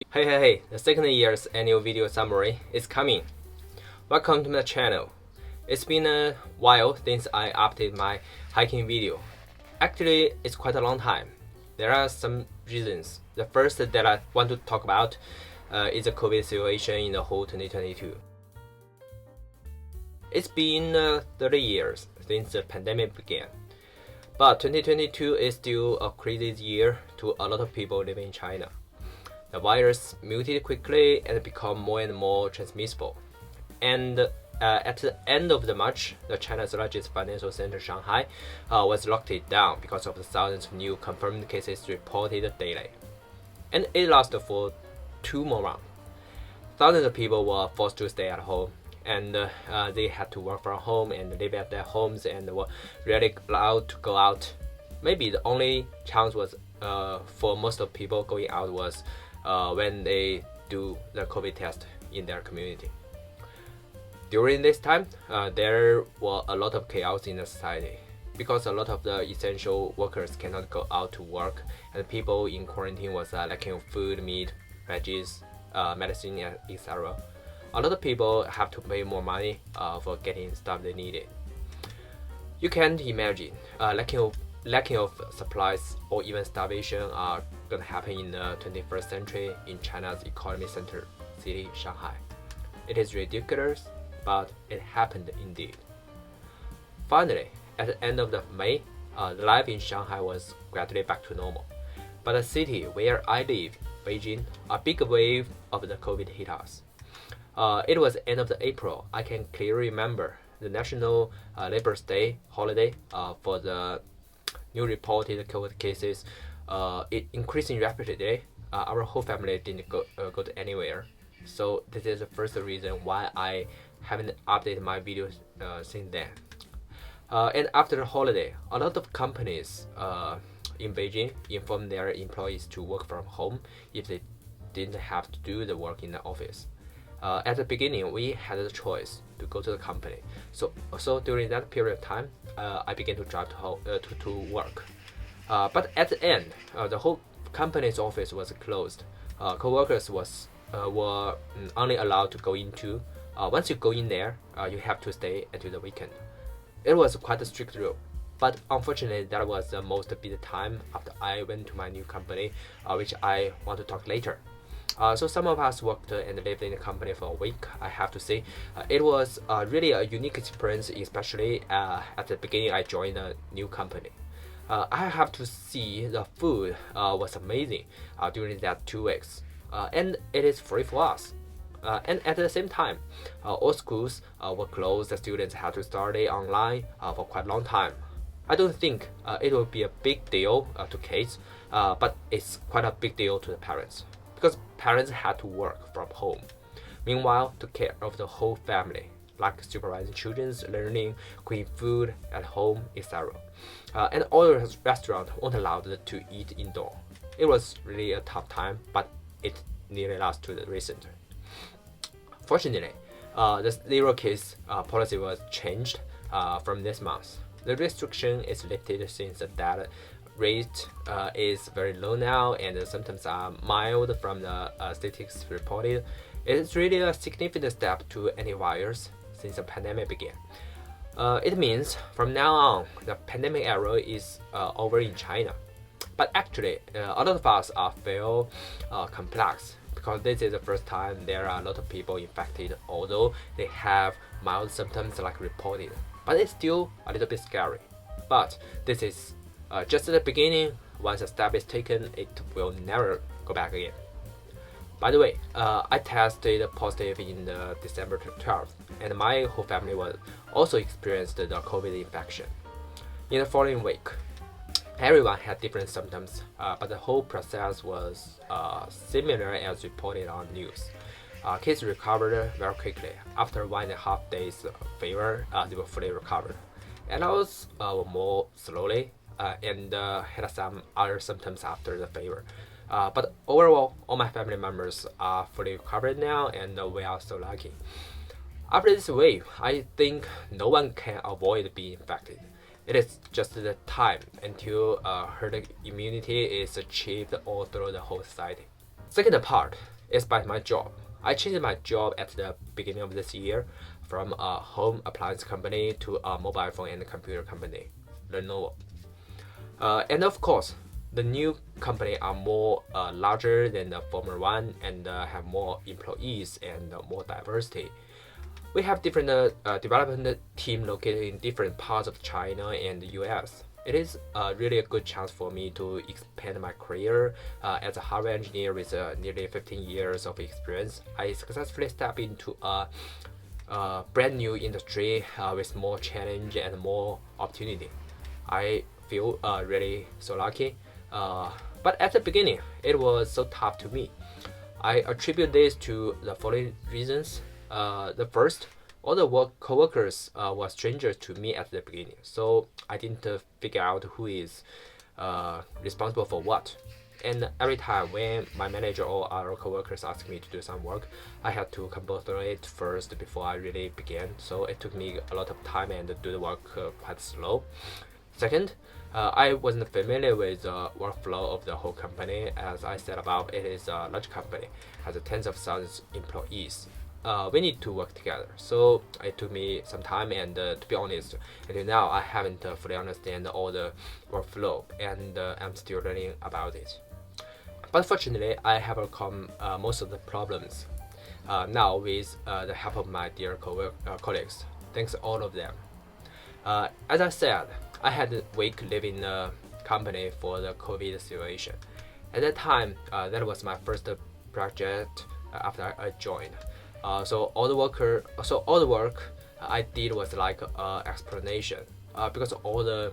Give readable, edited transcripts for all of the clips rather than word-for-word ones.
Hey, the second year's annual video summary is coming. Welcome to my channel. It's been a while since I updated my hiking video. Actually, it's quite a long time. There are some reasons. The first that I want to talk about is the COVID situation in the whole 2022. It's been 30 years since the pandemic began. But 2022 is still a crazy year to a lot of people living in China. The virus mutated quickly and became more and more transmissible. And at the end of the March, China's largest financial center, Shanghai, was locked down because of the thousands of new confirmed cases reported daily. And it lasted for 2 more months. Thousands of people were forced to stay at home, and they had to work from home and live at their homes and were rarely allowed to go out. Maybe the only chance was for most of people going out was when they do the COVID test in their community. During this time, there were a lot of chaos in the society because a lot of the essential workers cannot go out to work, and people in quarantine was lacking of food, meat, veggies, medicine, etc. A lot of people have to pay more money for getting stuff they needed. You can't imagine lacking of supplies or even starvation are gonna happen in the 21st century in China's economy center city, Shanghai. It is ridiculous, but it happened indeed. Finally, at the end of May, the life in Shanghai was gradually back to normal. But the city where I live, Beijing, a big wave of the COVID hit us. It was the end of April. I can clearly remember the National Labor Day holiday for the new reported COVID cases. It increasing rapidly. Our whole family didn't go to anywhere. So this is the first reason why I haven't updated my videos since then. And after the holiday, a lot of companies in Beijing informed their employees to work from home if they didn't have to do the work in the office. At the beginning, we had the choice to go to the company. So during that period of time, I began to drive to work. But at the end, the whole company's office was closed. Co-workers were only allowed to go into. Once you go in there, you have to stay until the weekend. It was quite a strict rule. But unfortunately, that was the most busy time after I went to my new company, which I want to talk later. So some of us worked and lived in the company for a week. I have to say, it was really a unique experience, especially at the beginning I joined a new company. I have to see the food was amazing during that 2 weeks, and it is free for us. And at the same time, all schools were closed. The students had to study online for quite a long time. I don't think it will be a big deal to kids, but it's quite a big deal to the parents, because parents had to work from home. Meanwhile, to care of the whole family, like supervising children's learning, cooking food at home, etc. And all the restaurants weren't allowed to eat indoor. It was really a tough time, but it nearly lasted to the recent. Fortunately, the zero case policy was changed from this month. The restriction is lifted since the data rate is very low now, and sometimes are mild from the statistics reported. It is really a significant step to any virus since the pandemic began. It means from now on, the pandemic era is over in China. But actually, a lot of us feel complex, because this is the first time there are a lot of people infected, although they have mild symptoms like reported. But it's still a little bit scary. But this is just the beginning. Once a step is taken, it will never go back again. By the way, I tested positive in December 12th, and my whole family was also experienced the COVID infection. In the following week, everyone had different symptoms, but the whole process was similar as reported on news. Kids recovered very quickly. After 1.5 days fever, they were fully recovered. Adults were more slowly and had some other symptoms after the fever. But overall, all my family members are fully recovered now, and we are so lucky. After this wave, I think no one can avoid being infected. It is just the time until herd immunity is achieved all through the whole society. Second part is by my job. I changed my job at the beginning of this year from a home appliance company to a mobile phone and computer company, Lenovo. And of course, the new company are more larger than the former one and have more employees and more diversity. We have different development team located in different parts of China and the US. It is really a good chance for me to expand my career as a hardware engineer with nearly 15 years of experience. I successfully stepped into a brand new industry with more challenge and more opportunity. I feel really so lucky. But at the beginning, it was so tough to me. I attribute this to the following reasons. The first, all the co-workers were strangers to me at the beginning, so I didn't figure out who is responsible for what. And every time when my manager or other co-workers asked me to do some work, I had to compose it first before I really began. So it took me a lot of time and do the work quite slow. Second, I wasn't familiar with the workflow of the whole company. As I said above, it is a large company, has tens of thousands of employees. We need to work together. So it took me some time, and to be honest, until now I haven't fully understand all the workflow, and I'm still learning about it. But fortunately, I have overcome most of the problems now with the help of my dear colleagues. Thanks to all of them. As I said, I had a week leaving the company for the COVID situation. At that time, that was my first project after I joined. So all the work I did was like explanation. Because of all the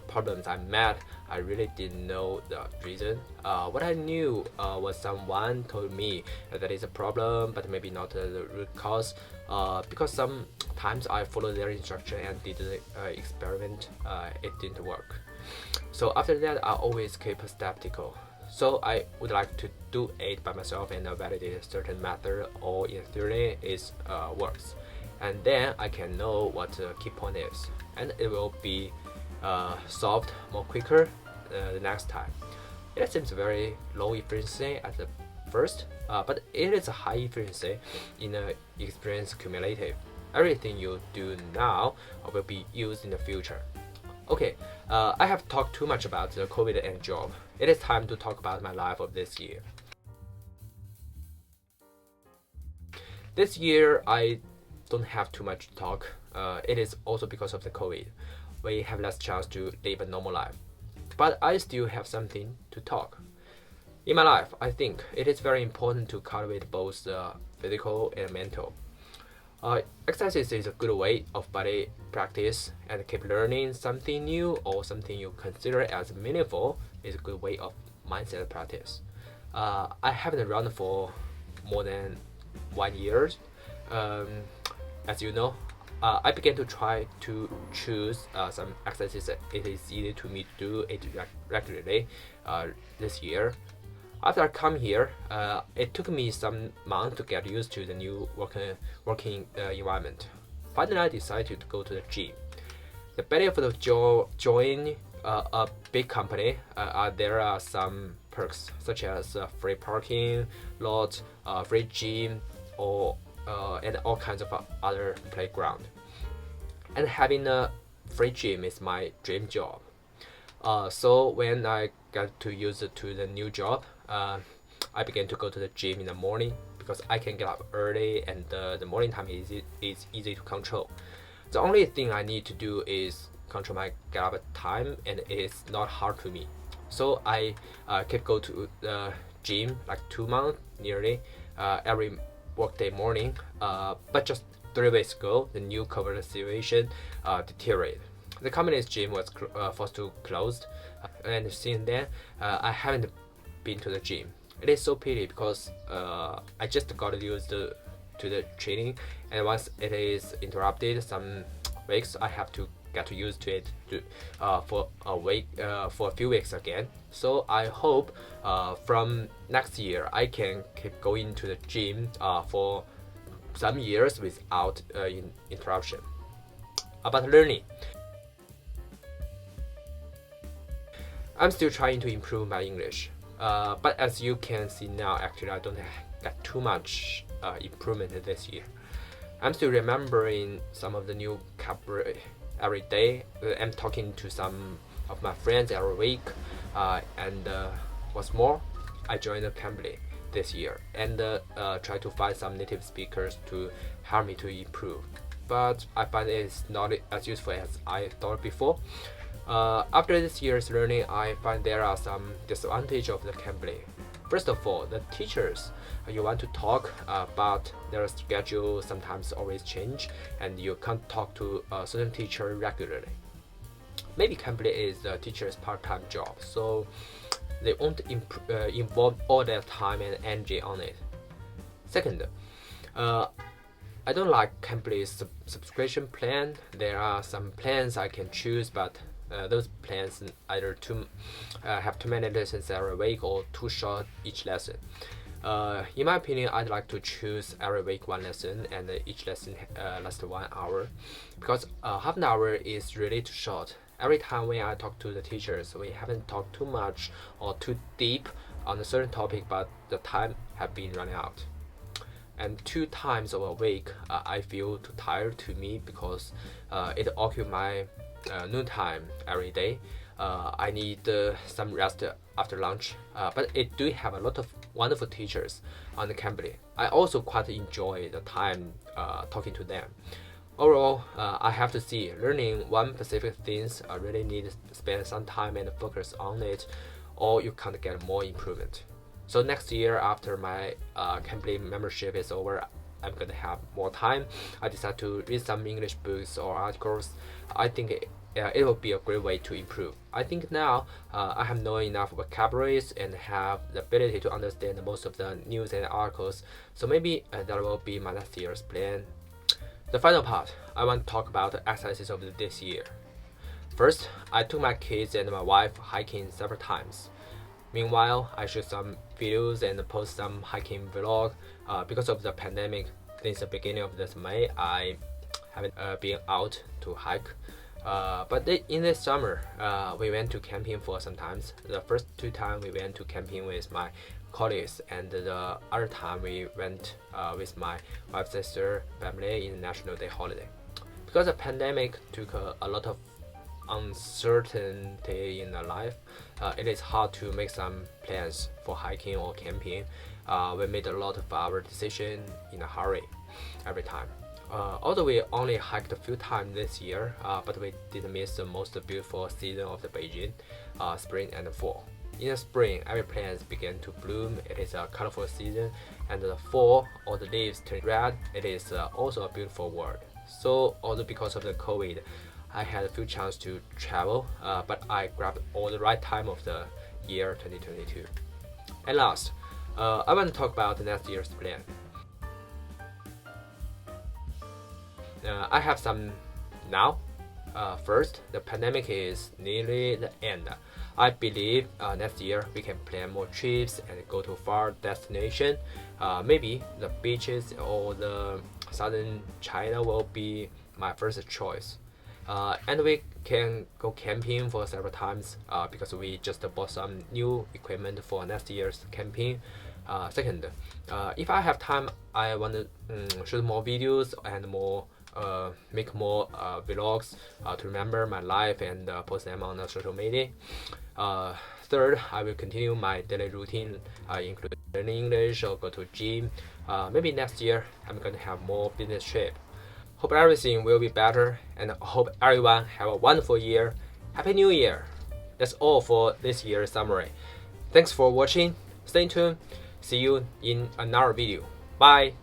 problems I met, I really didn't know the reason. What I knew was someone told me that is a problem, but maybe not the root cause. Because sometimes I followed their instruction and did the experiment, it didn't work. So after that, I always keep skeptical. So I would like to do it by myself and validate a certain method or in theory it works. And then I can know what the key point is, and it will be solved more quicker the next time. It seems very low efficiency at the first, but it is a high efficiency in the experience cumulative. Everything you do now will be used in the future. Okay, I have talked too much about the COVID and job. It is time to talk about my life of this year. This year, I don't have too much to talk. It is also because of the COVID. We have less chance to live a normal life. But I still have something to talk. In my life, I think it is very important to cultivate both physical and mental. Exercise is a good way of body practice, and keep learning something new or something you consider as meaningful is a good way of mindset practice. I haven't run for more than 1 year. As you know, I began to try to choose some exercises that it is easy to me to do it regularly this year. After I come here, it took me some months to get used to the new working environment. Finally, I decided to go to the gym. The benefit of joining a big company, there are some perks such as free parking lot, free gym, and all kinds of other playground. And having a free gym is my dream job. So when I got to use it to the new job, I began to go to the gym in the morning because I can get up early and the morning time is easy to control. The only thing I need to do is control my get up time, and it's not hard to me. So I kept go to the gym like 2 months nearly every workday morning. But just 3 weeks ago, the new COVID situation deteriorated. The company's gym was forced to close, and since then I haven't been to the gym. It is so pity because I just got used to the training, and once it is interrupted some weeks, I have to get used to it for a few weeks again. So I hope from next year I can keep going to the gym for some years without interruption. About learning, I'm still trying to improve my English. But as you can see now, actually I don't get too much improvement this year. I'm still remembering some of the new vocabulary every day. I'm talking to some of my friends every week, and what's more, I joined a company this year and try to find some native speakers to help me to improve. But I find it's not as useful as I thought before. After this year's learning, I find there are some disadvantages of the company. First of all, the teachers you want to talk, but their schedule sometimes always change, and you can't talk to a certain teacher regularly. Maybe company is the teacher's part-time job, so they won't involve all their time and energy on it. Second, I don't like company's subscription plan. There are some plans I can choose, but those plans either have too many lessons every week or too short each lesson. In my opinion, I'd like to choose every week one lesson, and each lesson lasts 1 hour, because half an hour is really too short. Every time when I talk to the teachers, we haven't talked too much or too deep on a certain topic, but the time have been running out. And 2 times a week, I feel too tired to me because it occupies my noon time every day. I need some rest after lunch, but it do have a lot of wonderful teachers on the company. I also quite enjoy the time talking to them. Overall, I have to see learning one specific things really need to spend some time and focus on it, or you can't get more improvement. So next year, after my company membership is over, I'm gonna have more time. I decide to read some English books or articles. I think it will be a great way to improve. I think now I have known enough vocabularies and have the ability to understand most of the news and articles. So maybe that will be my next year's plan. The final part, I want to talk about the exercises of this year. First, I took my kids and my wife hiking several times. Meanwhile, I shoot some videos and post some hiking vlog. Because of the pandemic, since the beginning of this May, I haven't been out to hike. But in this summer, we went to camping for some times. The first 2 times we went to camping with my colleagues, and the other time we went with my wife's sister family in National Day holiday. Because the pandemic took a lot of uncertainty in the life, it is hard to make some plans for hiking or camping. We made a lot of our decision in a hurry every time. Although we only hiked a few times this year, but we didn't miss the most beautiful season of the Beijing, spring and fall. In the spring, every plant began to bloom. It is a colorful season, and the fall, all the leaves turn red. It is also a beautiful world. So, although because of the COVID, I had a few chances to travel, but I grabbed all the right time of the year 2022. And last, I want to talk about the next year's plan. I have some now. First, the pandemic is nearly the end. I believe next year we can plan more trips and go to far destination. Maybe the beaches or the southern China will be my first choice. And we can go camping for several times because we just bought some new equipment for next year's camping. Second, if I have time, I want to shoot more videos and make more vlogs to remember my life and post them on the social media. Third, I will continue my daily routine, including learning English or go to gym. Maybe next year I'm going to have more business trip. Hope everything will be better, and hope everyone have a wonderful year. Happy New Year! That's all for this year's summary. Thanks for watching. Stay tuned. See you in another video. Bye!